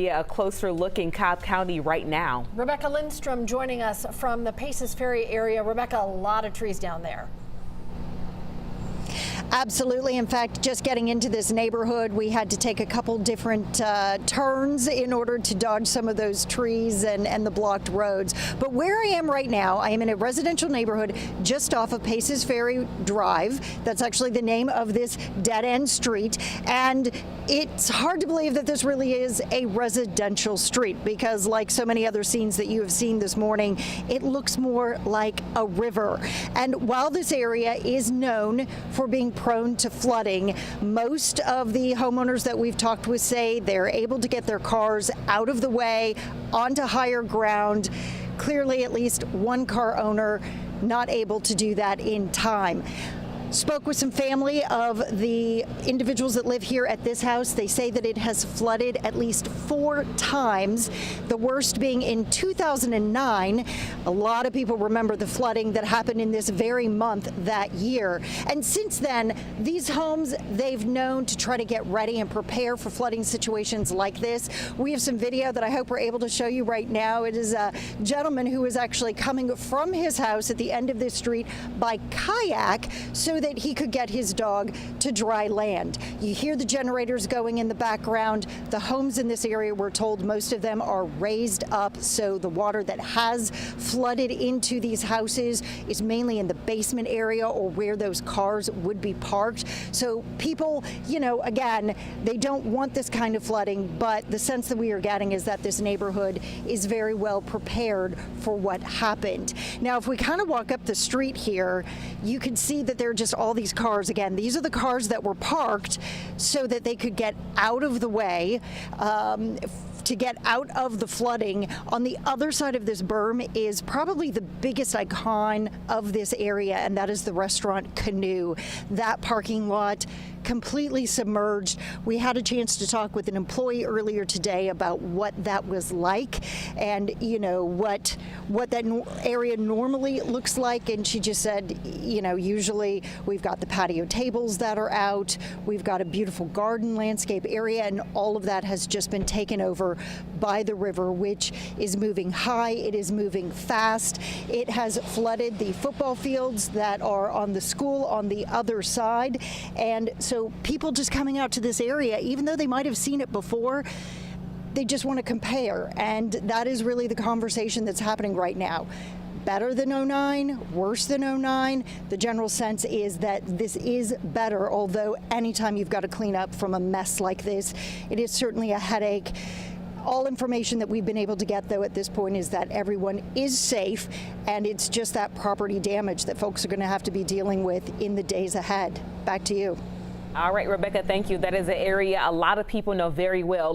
A closer look in Cobb County right now. Rebecca Lindstrom joining us from the Paces Ferry area. Rebecca, a lot of trees down there. Absolutely. In fact, just getting into this neighborhood, we had to take a couple different turns in order to dodge some of those trees and the blocked roads. But where I am right now, I am in a residential neighborhood just off of Paces Ferry Drive. That's actually the name of this dead-end street. And it's hard to believe that this really is a residential street because, like so many other scenes that you have seen this morning, it looks more like a river. And while this area is known for being prone to flooding, most of the homeowners that we've talked with say they're able to get their cars out of the way onto higher ground. Clearly, at least one car owner not able to do that in time. Spoke with some family of the individuals that live here at this house. They say that it has flooded at least 4 times, the worst being in 2009. A lot of people remember the flooding that happened in this very month that year. And since then, these homes, they've known to try to get ready and prepare for flooding situations like this. We have some video that I hope we're able to show you right now. It is a gentleman who is actually coming from his house at the end of this street by kayak so that he could get his dog to dry land. You hear the generators going in the background. The homes in this area, we're told most of them are raised up, so the water that has flooded into these houses is mainly in the basement area or where those cars would be parked. So people, you know, again, they don't want this kind of flooding, but the sense that we are getting is that this neighborhood is very well prepared for what happened. Now, if we kind of walk up the street here, you can see that there are just all these cars. Again, these are the cars that were parked so that they could get out of the way, to get out of the flooding. On the other side of this berm is probably the biggest icon of this area, and that is the restaurant Canoe. That parking lot completely submerged. We had a chance to talk with an employee earlier today about what that was like and, you know, what that area normally looks like. And she just said, you know, usually we've got the patio tables that are out. We've got a beautiful garden landscape area, and all of that has just been taken over by the river, which is moving high. It is moving fast. It has flooded the football fields that are on the school on the other side. And so people just coming out to this area, even though they might have seen it before, they just want to compare. And that is really the conversation that's happening right now. Better than '09, worse than '09. The general sense is that this is better, although anytime you've got to clean up from a mess like this, it is certainly a headache. All information that we've been able to get, though, at this point is that everyone is safe, and it's just that property damage that folks are going to have to be dealing with in the days ahead. Back to you. All right, Rebecca, thank you. That is an area a lot of people know very well.